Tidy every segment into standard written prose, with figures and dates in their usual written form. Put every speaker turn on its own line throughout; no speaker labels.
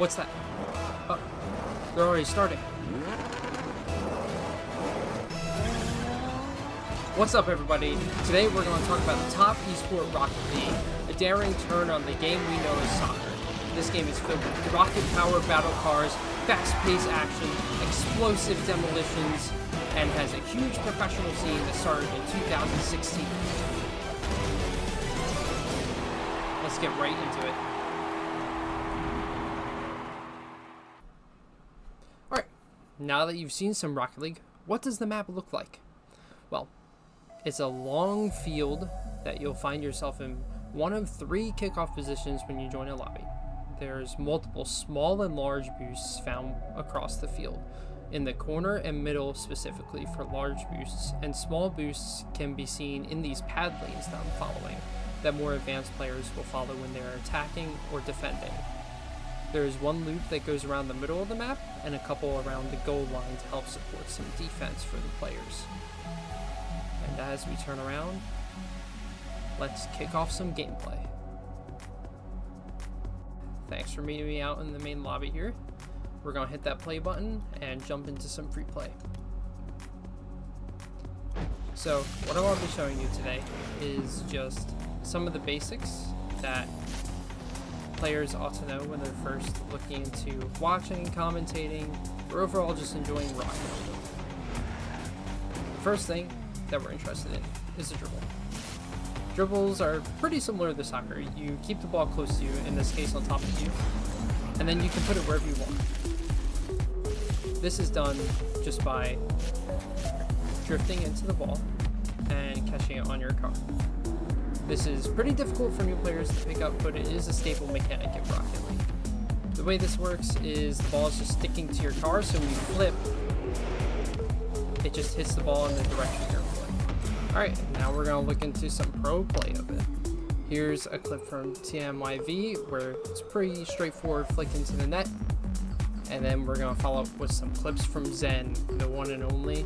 What's that? Oh, they're already starting. What's up, everybody? Today we're going to talk about the top esport Rocket League, a daring turn on the game we know as soccer. This game is filled with rocket-powered battle cars, fast-paced action, explosive demolitions, and has a huge professional scene that started in 2016. Let's get right into it. Alright, now that you've seen some Rocket League, what does the map look like? Well, it's a long field that you'll find yourself in one of 3 kickoff positions when you join a lobby. There's multiple small and large boosts found across the field, in the corner and middle specifically for large boosts, and small boosts can be seen in these pad lanes that I'm following, that more advanced players will follow when they're attacking or defending. There is one loop that goes around the middle of the map, and a couple around the goal line to help support some defense for the players. And as we turn around, let's kick off some gameplay. Thanks for meeting me out in the main lobby here. We're gonna hit that play button and jump into some free play. So what I want to be showing you today is just some of the basics that players ought to know when they're first looking into watching, commentating, or overall just enjoying Rocket League. The first thing that we're interested in is a dribble. Dribbles are pretty similar to soccer. You keep the ball close to you, in this case on top of you, and then you can put it wherever you want. This is done just by drifting into the ball and catching it on your car. This is pretty difficult for new players to pick up, but it is a staple mechanic in Rocket League. The way this works is the ball is just sticking to your car, so when you flip, it just hits the ball in the direction you're flipping. Alright, now we're going to look into some pro play of it. Here's a clip from TMYV where it's pretty straightforward flick into the net. And then we're going to follow up with some clips from Zen, the one and only,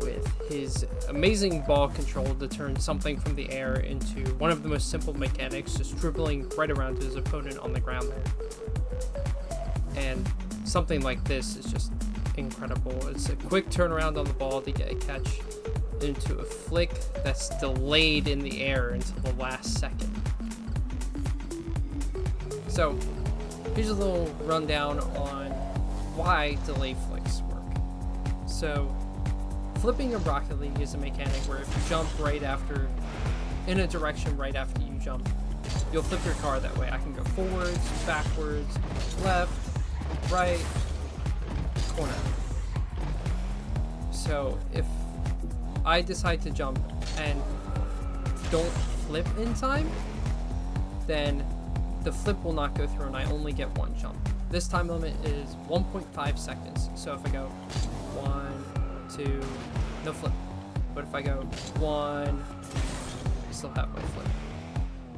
with his amazing ball control to turn something from the air into one of the most simple mechanics, just dribbling right around his opponent on the ground there. And something like this is just incredible. It's a quick turnaround on the ball to get a catch into a flick that's delayed in the air until the last second. So here's a little rundown on why delay flicks work. So flipping in Rocket League is a mechanic where if you jump right after, in a direction right after you jump, you'll flip your car that way. I can go forwards, backwards, left, right, corner. So if I decide to jump and don't flip in time, then the flip will not go through and I only get one jump. This time limit is 1.5 seconds. So if I go 1, 2, no flip. But if I go 1, I still have my flip.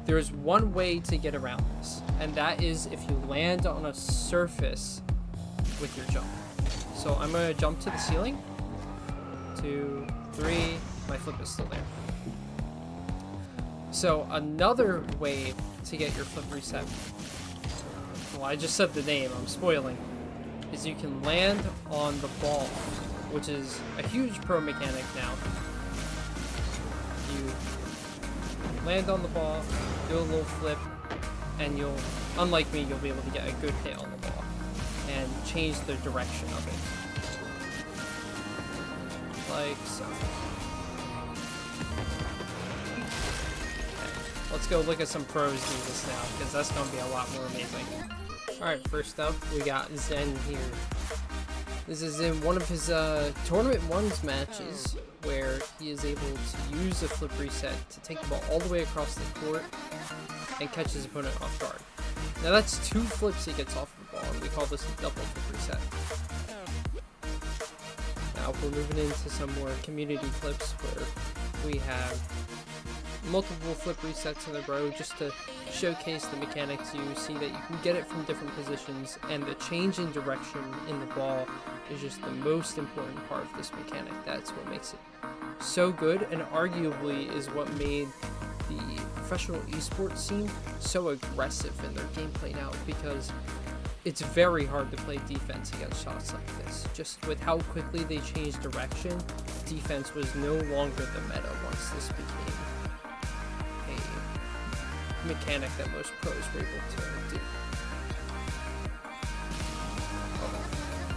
There's one way to get around this, and that is if you land on a surface with your jump. So I'm going to jump to the ceiling. 2, 3, my flip is still there. So another way to get your flip reset, well, I just said the name, I'm spoiling, is you can land on the ball, which is a huge pro mechanic now. You land on the ball, do a little flip, and you'll, unlike me, you'll be able to get a good hit on the ball and change the direction of it. Like so. Okay. Let's go look at some pros do this now, because that's going to be a lot more amazing. Alright, first up, we got Zen here. This is in one of his Tournament 1's matches, where he is able to use a flip reset to take the ball all the way across the court and catch his opponent off guard. Now that's 2 flips he gets off the ball, and we call this a double flip reset. Now we're moving into some more community clips where we have multiple flip resets in a row just to showcase the mechanics. You see that you can get it from different positions, and the change in direction in the ball is just the most important part of this mechanic. That's what makes it so good, and arguably is what made the professional esports scene so aggressive in their gameplay now, because it's very hard to play defense against shots like this. Just with how quickly they changed direction, defense was no longer the meta once this became a mechanic that most pros were able to do.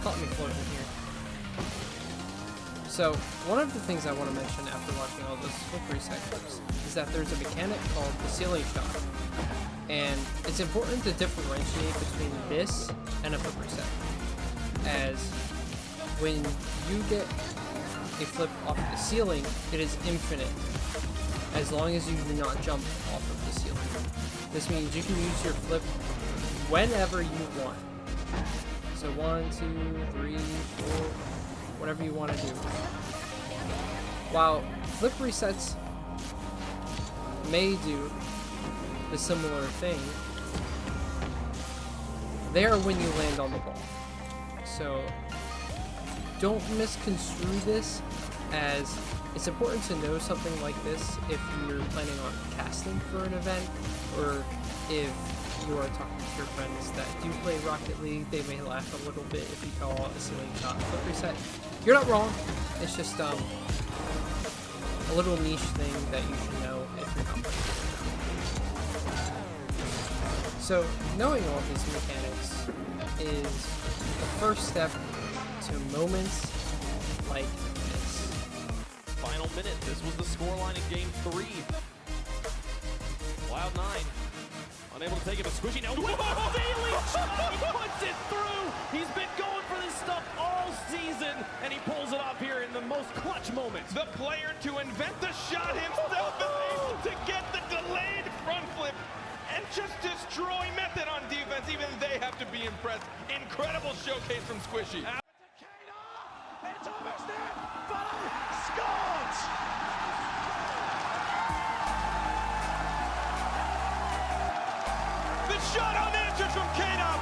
Caught me floating here. So, one of the things I want to mention after watching all those flip reset clips is that there's a mechanic called the ceiling shot. And it's important to differentiate between this and a flip reset. As when you get a flip off of the ceiling, it is infinite, as long as you do not jump off of the ceiling. This means you can use your flip whenever you want. So 1, 2, 3, 4, whatever you want to do. While flip resets may do the similar thing, they are when you land on the ball. So don't misconstrue this, as it's important to know something like this if you're planning on casting for an event, or if you are talking to your friends that do play Rocket League. They may laugh a little bit if you call a ceiling shot flip reset. You're not wrong. It's just a little niche thing that you should know if you're not playing. So knowing all these mechanics is the first step to moments like this.
Final minute. This was the scoreline in Game 3. Cloud9 unable to take it to Squishy. Now with a ceiling shot, he puts it through. He's been going for this stuff all season, and he pulls it off here in the most clutch moments.
The player to invent the shot himself is able to get the delayed front flip and just destroy Method on defense. Even they have to be impressed. Incredible showcase from Squishy.
It's almost there. Follow. Scored.
The shot unanswered from K-Dub.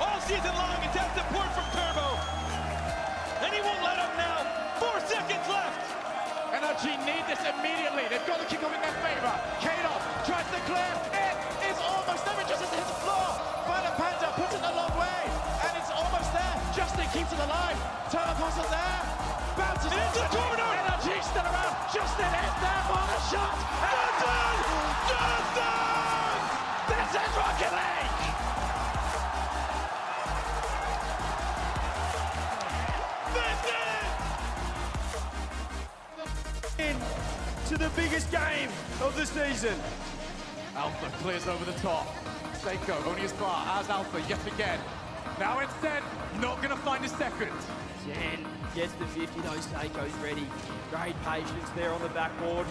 All season long, it's had support from Turbo. And he won't let up now. 4 seconds left.
NRG need this immediately. They've got to kick off in their favor. K-Dub tries to clear. It is almost there. It just hits the floor. Violet Panda puts it a long way. And it's almost there. Justin keeps it alive. Turbo passes there. Bounces
into the corner.
NRG still around. Justin is there for the shot.
Justin! Justin!
This is Rocket League!
To the biggest game of the season.
Alpha clears over the top. Seiko only as far as Alpha yet again. Now instead, not going to find a second.
Jan gets the 50, no, Seiko's ready. Great patience there on the backboard.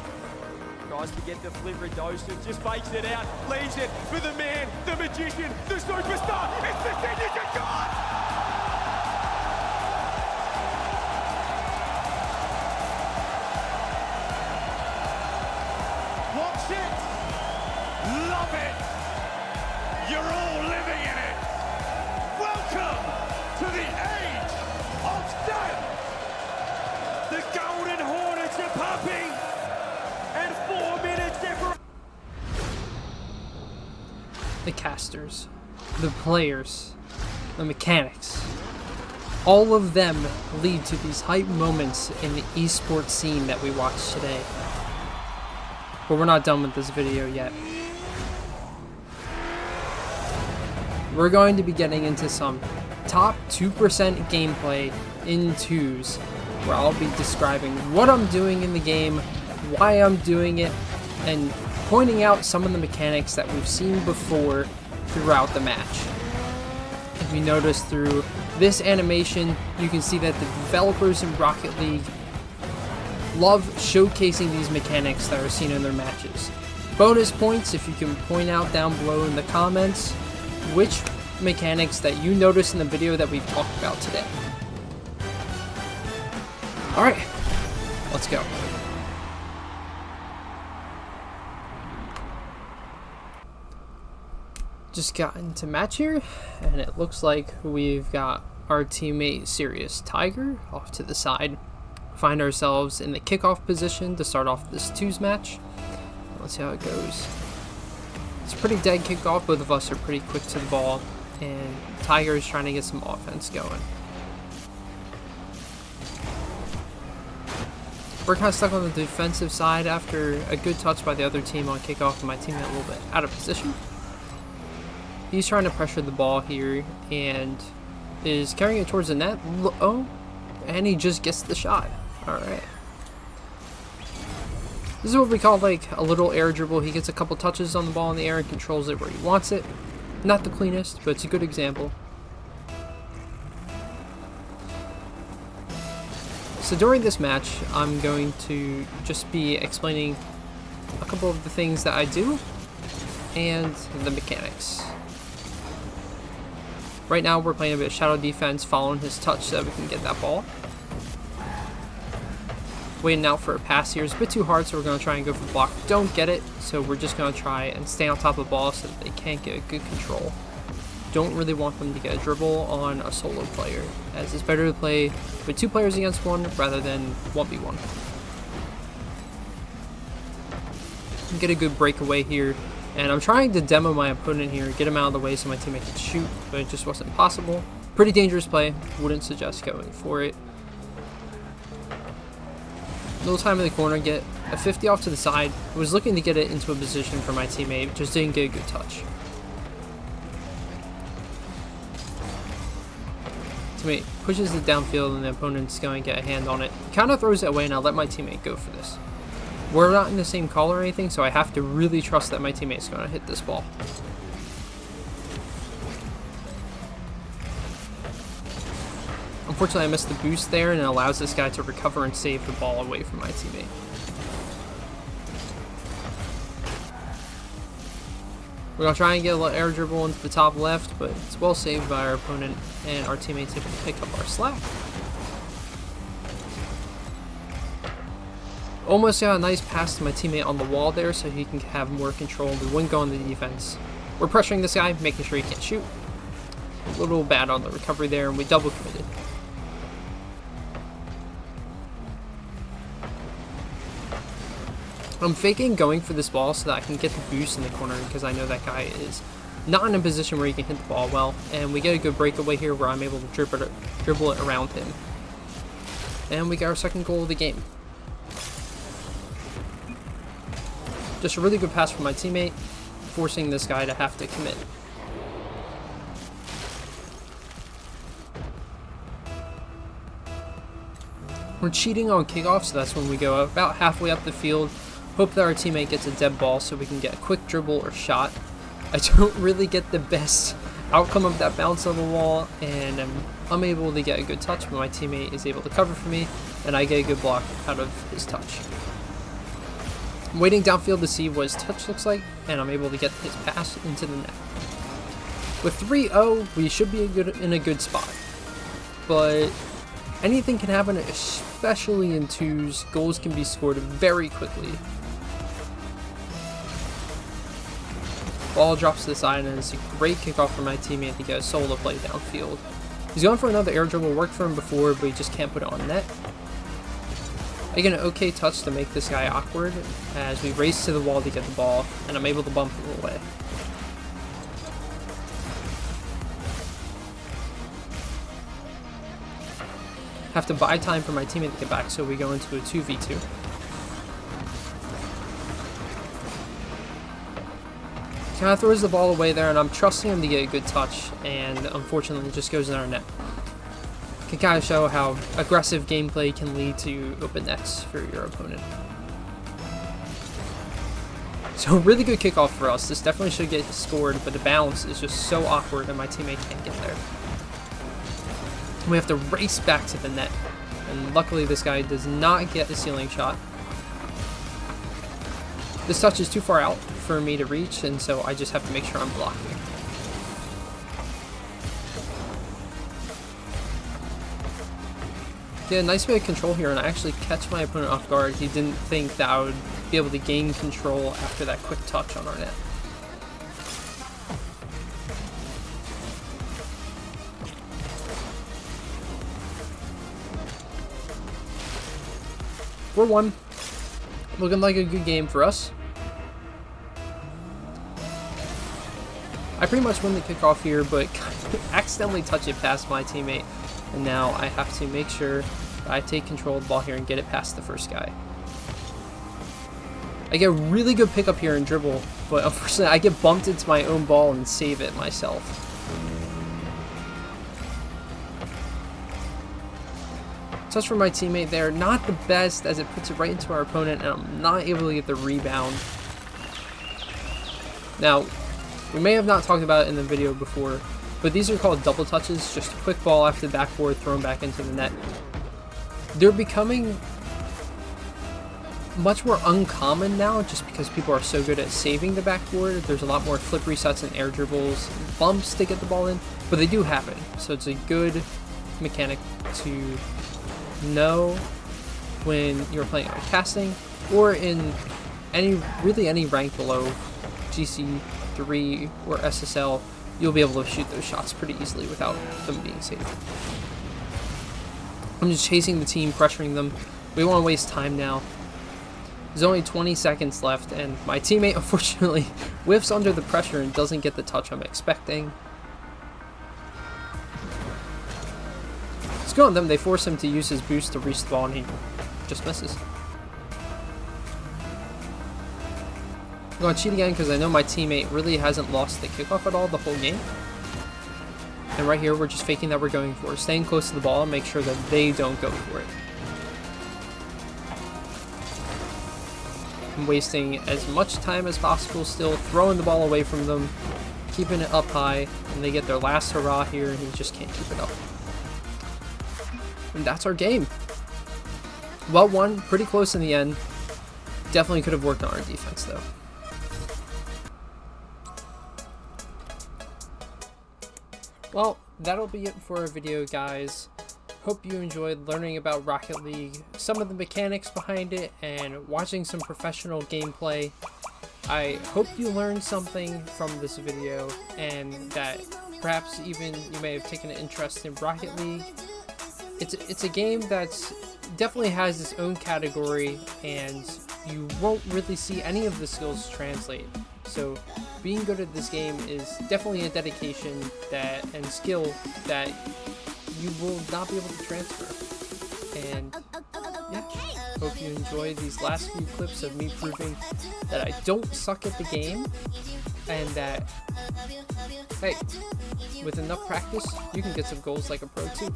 Tries to get the flipper dosage, just fakes it out, leaves it for the man, the magician, the superstar. It's the signature god!
Watch it! Love it! You're all living in it! Welcome to the age of death!
The Golden Hornets are popping, and 4 minutes different.
The casters, the players, the mechanics, all of them lead to these hype moments in the esports scene that we watched today. But we're not done with this video yet. We're going to be getting into some top 2% gameplay in 2s, where I'll be describing what I'm doing in the game, why I'm doing it, and pointing out some of the mechanics that we've seen before throughout the match. If you notice through this animation, you can see that the developers in Rocket League love showcasing these mechanics that are seen in their matches. Bonus points if you can point out down below in the comments which mechanics that you noticed in the video that we've talked about today. Alright, let's go. Just got into match here, and it looks like we've got our teammate Serious Tiger off to the side. Find ourselves in the kickoff position to start off this 2s match. Let's see how it goes. It's a pretty dead kickoff. Both of us are pretty quick to the ball, and Tiger is trying to get some offense going. We're kind of stuck on the defensive side after a good touch by the other team on kickoff, and my teammate a little bit out of position. He's trying to pressure the ball here and is carrying it towards the net. Oh, and he just gets the shot. Alright. This is what we call like a little air dribble. He gets a couple touches on the ball in the air and controls it where he wants it. Not the cleanest, but it's a good example. So during this match, I'm going to just be explaining a couple of the things that I do and the mechanics. Right now we're playing a bit of shadow defense, following his touch so that we can get that ball. Waiting out for a pass here is a bit too hard, so we're going to try and go for the block. Don't get it, so we're just going to try and stay on top of the ball so that they can't get a good control. Don't really want them to get a dribble on a solo player, as it's better to play with 2 players against 1 rather than 1v1. Get a good breakaway here, and I'm trying to demo my opponent here, get him out of the way so my teammate can shoot, but it just wasn't possible. Pretty dangerous play, wouldn't suggest going for it. Little time in the corner, get a 50 off to the side. I was looking to get it into a position for my teammate, just didn't get a good touch. Teammate pushes it downfield and the opponent's going to get a hand on it. Kind of throws it away and I let my teammate go for this. We're not in the same call or anything, so I have to really trust that my teammate's going to hit this ball. Unfortunately, I missed the boost there, and it allows this guy to recover and save the ball away from my teammate. We're going to try and get a little air dribble into the top left, but it's well saved by our opponent, and our teammates able to pick up our slack. Almost got a nice pass to my teammate on the wall there so he can have more control. We wouldn't go on the defense. We're pressuring this guy, making sure he can't shoot. A little bad on the recovery there, and we double committed. I'm faking going for this ball so that I can get the boost in the corner because I know that guy is not in a position where he can hit the ball well. And we get a good breakaway here where I'm able to dribble it around him. And we got our second goal of the game. Just a really good pass from my teammate, forcing this guy to have to commit. We're cheating on kickoff, so that's when we go about halfway up the field. Hope that our teammate gets a dead ball so we can get a quick dribble or shot. I don't really get the best outcome of that bounce on the wall, and I'm unable to get a good touch, but my teammate is able to cover for me, and I get a good block out of his touch. I'm waiting downfield to see what his touch looks like, and I'm able to get his pass into the net. With 3-0, we should be in a good spot, but anything can happen, especially in twos. Goals can be scored very quickly. Ball drops to the side, and it's a great kickoff for my teammate to get a solo play downfield. He's going for another air dribble, worked for him before, but he just can't put it on net. I get an okay touch to make this guy awkward as we race to the wall to get the ball, and I'm able to bump him away. Have to buy time for my teammate to get back, so we go into a 2v2. Kind of throws the ball away there, and I'm trusting him to get a good touch, and unfortunately it just goes in our net. Can kind of show how aggressive gameplay can lead to open nets for your opponent. So really good kickoff for us. This definitely should get scored, but the bounce is just so awkward and my teammate can't get there. We have to race back to the net, and luckily this guy does not get a ceiling shot. This touch is too far out for me to reach, and so I just have to make sure I'm blocking. Get a nice bit of control here, and I actually catch my opponent off guard. He didn't think that I would be able to gain control after that quick touch on our net. We're 1. Looking like a good game for us. I pretty much win the kickoff here, but accidentally touch it past my teammate. And now I have to make sure that I take control of the ball here and get it past the first guy. I get a really good pickup here and dribble, but unfortunately I get bumped into my own ball and save it myself. Touch from my teammate there, not the best as it puts it right into our opponent, and I'm not able to get the rebound. Now, we may have not talked about it in the video before, but these are called double touches, just a quick ball after the backboard thrown back into the net. They're becoming much more uncommon now just because people are so good at saving the backboard. There's a lot more flip resets and air dribbles, bumps to get the ball in, but they do happen. So it's a good mechanic to know when you're playing on casting or in really any rank below GC3 or SSL. You'll be able to shoot those shots pretty easily without them being saved. I'm just chasing the team, pressuring them. We don't want to waste time now. There's only 20 seconds left, and my teammate unfortunately whiffs under the pressure and doesn't get the touch I'm expecting. It's good on them. They force him to use his boost to reach the ball, and he just misses. I'm going to cheat again because I know my teammate really hasn't lost the kickoff at all the whole game. And right here, we're just faking that we're going for it. Staying close to the ball and make sure that they don't go for it. I'm wasting as much time as possible still, throwing the ball away from them, keeping it up high, and they get their last hurrah here, and he just can't keep it up. And that's our game. Well won, pretty close in the end. Definitely could have worked on our defense, though. Well, that'll be it for our video, guys. Hope you enjoyed learning about Rocket League, some of the mechanics behind it, and watching some professional gameplay. I hope you learned something from this video, and that perhaps even you may have taken an interest in Rocket League. It's a game that's definitely has its own category, and you won't really see any of the skills translate. So being good at this game is definitely a dedication and skill that you will not be able to transfer. And yeah, hope you enjoy these last few clips of me proving that I don't suck at the game, and that, hey, with enough practice, you can get some goals like a pro too.